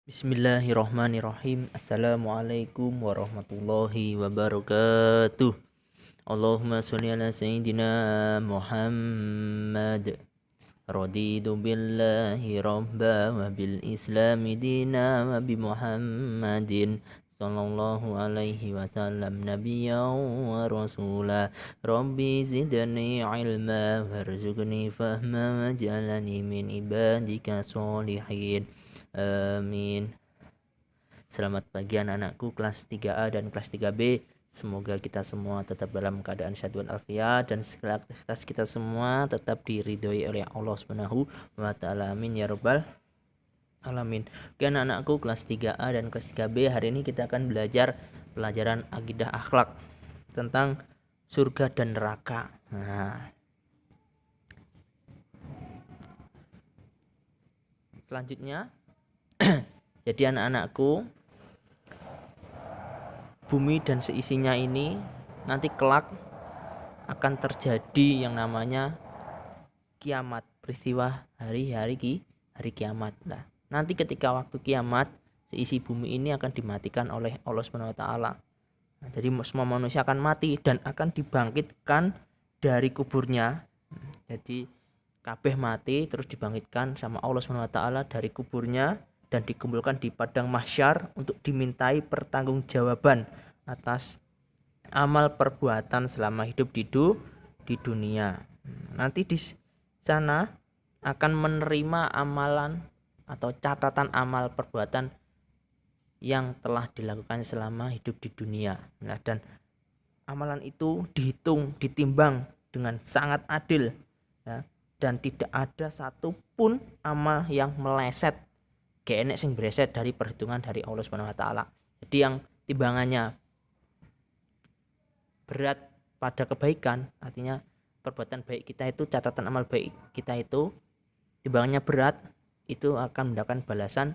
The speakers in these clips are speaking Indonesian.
Bismillahirrahmanirrahim. Assalamualaikum warahmatullahi wabarakatuh. Allahumma sholli ala sayyidina Muhammad. Raditu billahi rabba wa bil islami dina wa bi Muhammadin sallallahu alaihi wasallam nabiyyan wa rasula. Rabbi zidni ilma warzuqni fahma waj'alni min ibadika sholihin. Amin. Selamat pagi anak-anakku kelas 3A dan kelas 3B. Semoga kita semua tetap dalam keadaan sehat walafiat dan segala aktivitas kita semua tetap diridhoi oleh Allah Subhanahu wa taala. Amin ya rabbal alamin. Oke anak-anakku kelas 3A dan kelas 3B, hari ini kita akan belajar pelajaran akidah akhlak tentang surga dan neraka. Nah, selanjutnya jadi anak-anakku, bumi dan seisinya ini nanti kelak akan terjadi yang namanya kiamat, peristiwa hari kiamat. Nah, nanti ketika waktu kiamat, seisi bumi ini akan dimatikan oleh Allah Subhanahu wa taala. Nah, jadi semua manusia akan mati dan akan dibangkitkan dari kuburnya. Jadi kabeh mati terus dibangkitkan sama Allah Subhanahu wa taala dari kuburnya dan dikumpulkan di padang mahsyar untuk dimintai pertanggungjawaban atas amal perbuatan selama hidup di dunia. Nanti di sana akan menerima amalan atau catatan amal perbuatan yang telah dilakukan selama hidup di dunia. Nah, dan amalan itu dihitung, ditimbang dengan sangat adil, ya, dan tidak ada satupun amal yang meleset, gak enek sing bereset dari perhitungan dari Allah Subhanahu wa taala. Jadi yang timbangannya berat pada kebaikan, artinya perbuatan baik kita itu, catatan amal baik kita itu timbangannya berat, itu akan mendapatkan balasan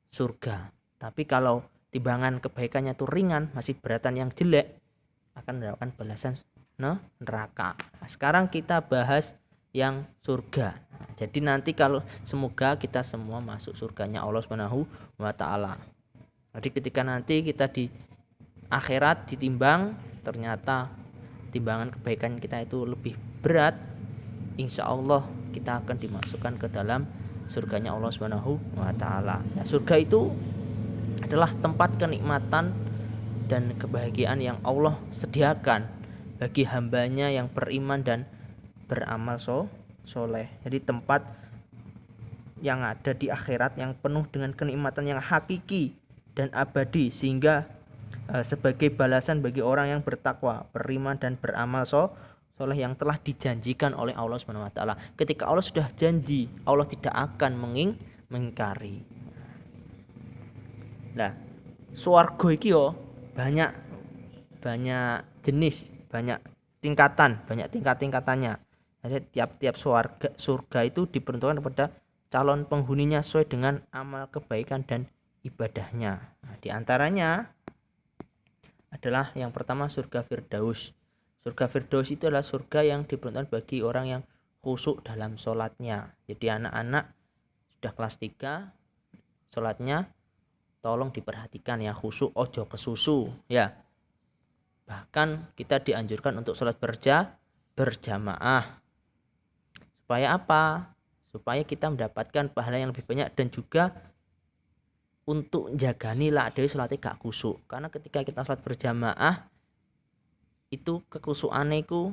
surga. Tapi kalau timbangan kebaikannya itu ringan, masih beratan yang jelek, akan mendapatkan balasan neraka. Nah, sekarang kita bahas yang surga. Nah, jadi nanti kalau semoga kita semua masuk surganya Allah Subhanahu wa taala. Jadi ketika nanti kita di akhirat ditimbang, ternyata timbangan kebaikan kita itu lebih berat, insya Allah kita akan dimasukkan ke dalam surganya Allah Subhanahu wa taala. Nah, surga itu adalah tempat kenikmatan dan kebahagiaan yang Allah sediakan bagi hambanya yang beriman dan beramal soleh. Jadi tempat yang ada di akhirat yang penuh dengan kenikmatan yang hakiki dan abadi, sehingga sebagai balasan bagi orang yang bertakwa, beriman dan beramal soleh yang telah dijanjikan oleh Allah Subhanahu wa taala. Ketika Allah sudah janji, Allah tidak akan mengingkari. Nah, swarga iki yo banyak jenis, banyak tingkatannya. Jadi tiap surga itu diperuntukkan kepada calon penghuninya sesuai dengan amal kebaikan dan ibadahnya. Nah, di antaranya adalah yang pertama surga Firdaus. Surga Firdaus itu adalah surga yang diperuntukkan bagi orang yang khusyuk dalam sholatnya. Jadi anak-anak sudah kelas 3, sholatnya tolong diperhatikan ya, khusyuk, ojo kesusu ya. Bahkan kita dianjurkan untuk sholat berjamaah. Supaya apa? Supaya kita mendapatkan pahala yang lebih banyak dan juga untuk jagani lah dari sholatnya gak khusyuk. Karena ketika kita sholat berjamaah itu kekhusyukane ku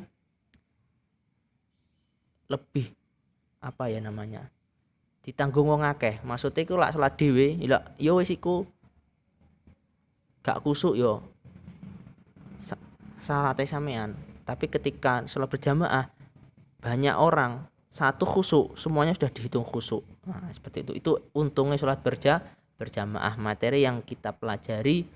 lebih apa ya namanya, ditanggung wong akeh. Maksudnya iku lak sholat dhewe yo wis iku gak khusyuk yo salate sampean. Tapi ketika sholat berjamaah banyak orang, satu khusyuk, semuanya sudah dihitung khusyuk. Nah, seperti itu. Itu untungnya sholat berjamaah, materi yang kita pelajari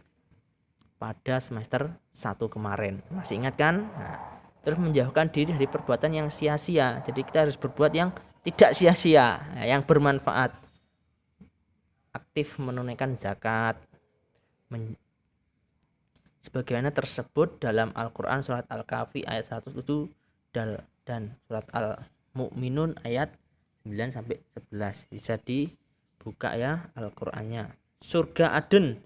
pada semester 1 kemarin. Masih ingat kan? Nah, terus menjauhkan diri dari perbuatan yang sia-sia. Jadi kita harus berbuat yang tidak sia-sia, yang bermanfaat. Aktif menunaikan zakat, sebagaimana tersebut dalam Al-Quran surat Al-Kahfi ayat 107 dan surat Al-Mu'minun ayat 9-11. Bisa dibuka ya Al-Qurannya. surga Aden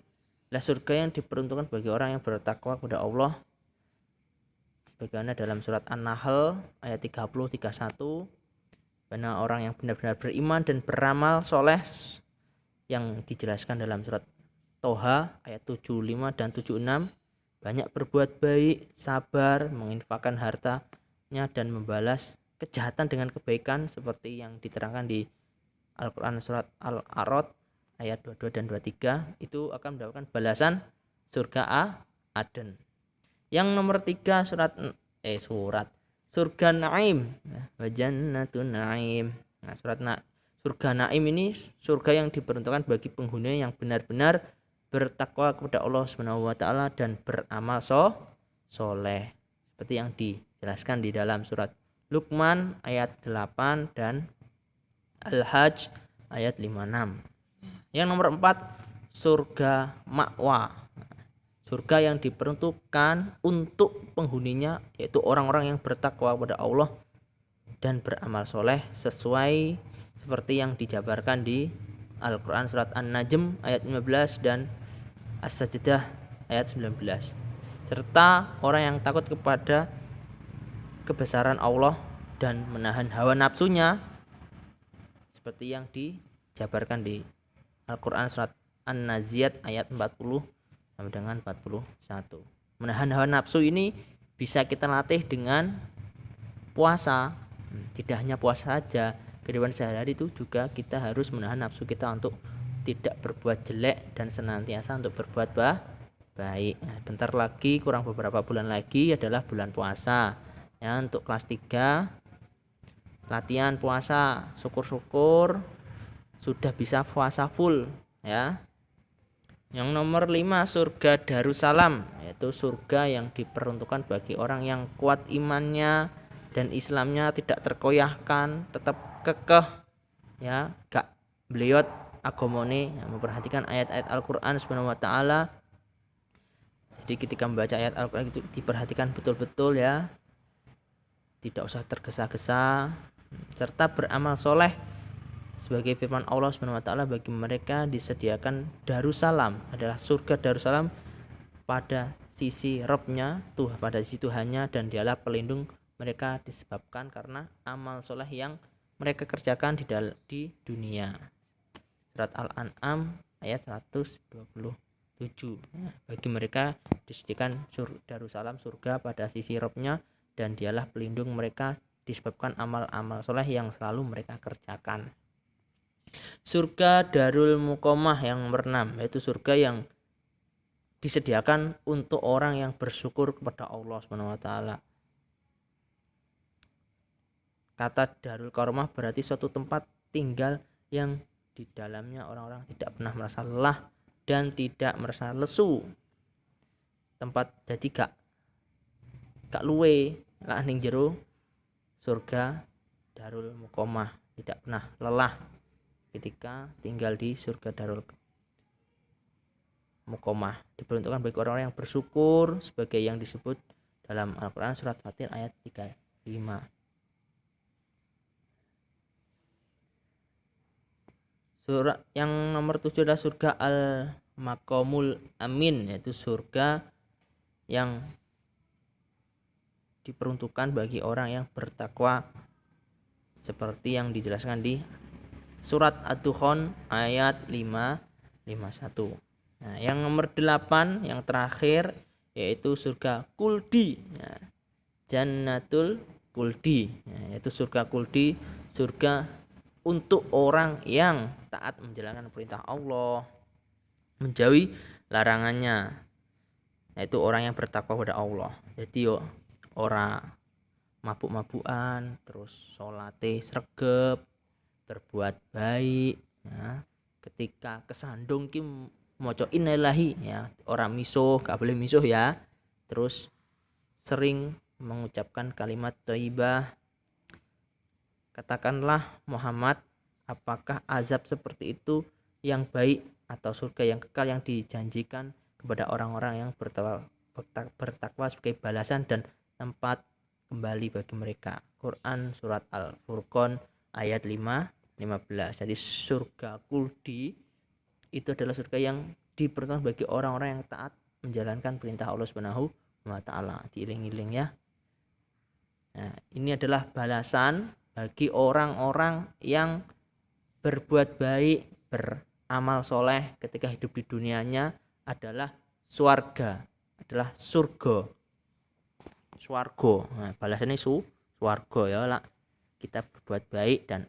adalah surga yang diperuntukkan bagi orang yang bertakwa kepada Allah, sebagaimana dalam surat An-Nahl ayat 30-31. Karena orang yang benar-benar beriman dan beramal soleh yang dijelaskan dalam surat Toha ayat 75 dan 76, banyak berbuat baik, sabar, menginfakkan hartanya dan membalas kejahatan dengan kebaikan seperti yang diterangkan di Al-Quran surat Al-A'raf ayat 22 dan 23, itu akan mendapatkan balasan surga Aden. Yang nomor 3 surat surga Naim wa jannatun Naim. Nah, surga Naim ini surga yang diperuntukkan bagi penghuni yang benar-benar bertakwa kepada Allah Subhanahu wa taala dan beramal soleh, seperti yang dijelaskan di dalam surat Luqman ayat 8 dan Al-Hajj ayat 56. Yang nomor 4 surga Ma'wa, surga yang diperuntukkan untuk penghuninya yaitu orang-orang yang bertakwa kepada Allah dan beramal soleh sesuai seperti yang dijabarkan di Al-Quran surat An-Najm ayat 15 dan As-Sajdah ayat 19. Serta orang yang takut kepada kebesaran Allah dan menahan hawa nafsunya seperti yang dijabarkan di Al-Quran surat An-Naziat ayat 40 sampai dengan 41. Menahan hawa nafsu ini bisa kita latih dengan puasa. Tidak hanya puasa saja, kehidupan sehari-hari itu juga kita harus menahan nafsu kita untuk tidak berbuat jelek dan senantiasa untuk berbuat baik. Nah, bentar lagi, kurang beberapa bulan lagi adalah bulan puasa. Ya, untuk kelas 3 latihan puasa, syukur-syukur sudah bisa puasa full ya. Yang nomor 5 surga Darussalam, yaitu surga yang diperuntukkan bagi orang yang kuat imannya dan Islamnya tidak terkoyahkan, tetap kekeh ya, gak beliot agamane, memperhatikan ayat-ayat Al-Qur'an Subhanahu wa taala. Jadi ketika membaca ayat Al-Qur'an itu diperhatikan betul-betul ya. Tidak usah tergesa-gesa, serta beramal soleh sebagai firman Allah Subhanahu wa taala, bagi mereka disediakan Darussalam, adalah surga Darussalam pada sisi Robnya, pada sisi Tuhannya, dan dialah pelindung mereka disebabkan karena amal soleh yang mereka kerjakan di dunia. Surat Al-An'am ayat 127. Bagi mereka disediakan Darussalam, surga pada sisi Robnya, dan dialah pelindung mereka disebabkan amal-amal soleh yang selalu mereka kerjakan. Surga Darul Muqamah yang nomor 6, yaitu surga yang disediakan untuk orang yang bersyukur kepada Allah Subhanahu wa taala. Kata Darul Karamah berarti suatu tempat tinggal yang di dalamnya orang-orang tidak pernah merasa lelah dan tidak merasa lesu. Tempat jadi gak luwe lah ning jero surga Darul Muqamah, tidak pernah lelah ketika tinggal di surga Darul Muqamah. Diperuntukkan bagi orang-orang yang bersyukur sebagai yang disebut dalam Al-Quran surat Fatir ayat 35. Surah yang nomor 7 adalah surga Al-Maqamul Amin, yaitu surga yang diperuntukkan bagi orang yang bertakwa seperti yang dijelaskan di surat Ad-Dukhan ayat 551. Nah, yang nomor 8 yang terakhir yaitu surga Kuldi. Nah, Jannatul Kuldi, yaitu surga Kuldi, surga untuk orang yang taat menjalankan perintah Allah, menjauhi larangannya, yaitu orang yang bertakwa kepada Allah. Jadi ora mabuk-mabukan, terus salate sregep, berbuat baik ya. Ketika kesandung ki maca innalillahi ya, orang misuh, gak boleh misuh ya. Terus sering mengucapkan kalimat thayyibah. Katakanlah Muhammad, apakah azab seperti itu yang baik atau surga yang kekal yang dijanjikan kepada orang-orang yang bertakwa sebagai balasan dan tempat kembali bagi mereka. Quran surat Al-Furqan ayat 15. Jadi surga Kuldi itu adalah surga yang diperuntukkan bagi orang-orang yang taat menjalankan perintah Allah Subhanahu wa taala. Diiling-iling ya. Nah, ini adalah balasan bagi orang-orang yang berbuat baik, beramal soleh ketika hidup di dunianya adalah surga. Nah, balasannya surga ya lah. Kita berbuat baik dan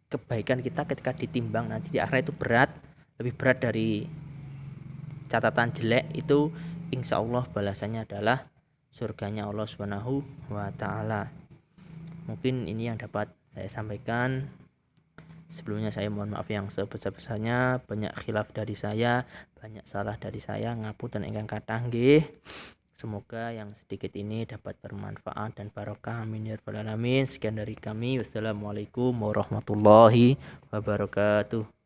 kebaikan kita ketika ditimbang nanti di akhirat itu lebih berat dari catatan jelek, itu insya Allah balasannya adalah surganya Allah Subhanahu wa taala. Mungkin ini yang dapat saya sampaikan. Sebelumnya saya mohon maaf yang sebesar-besarnya, banyak khilaf dari saya, banyak salah dari saya, ngapunten ingkang kathah nggih. Semoga yang sedikit ini dapat bermanfaat dan barokah, amin ya rabbal alamin. Sekian dari kami, wassalamualaikum warahmatullahi wabarakatuh.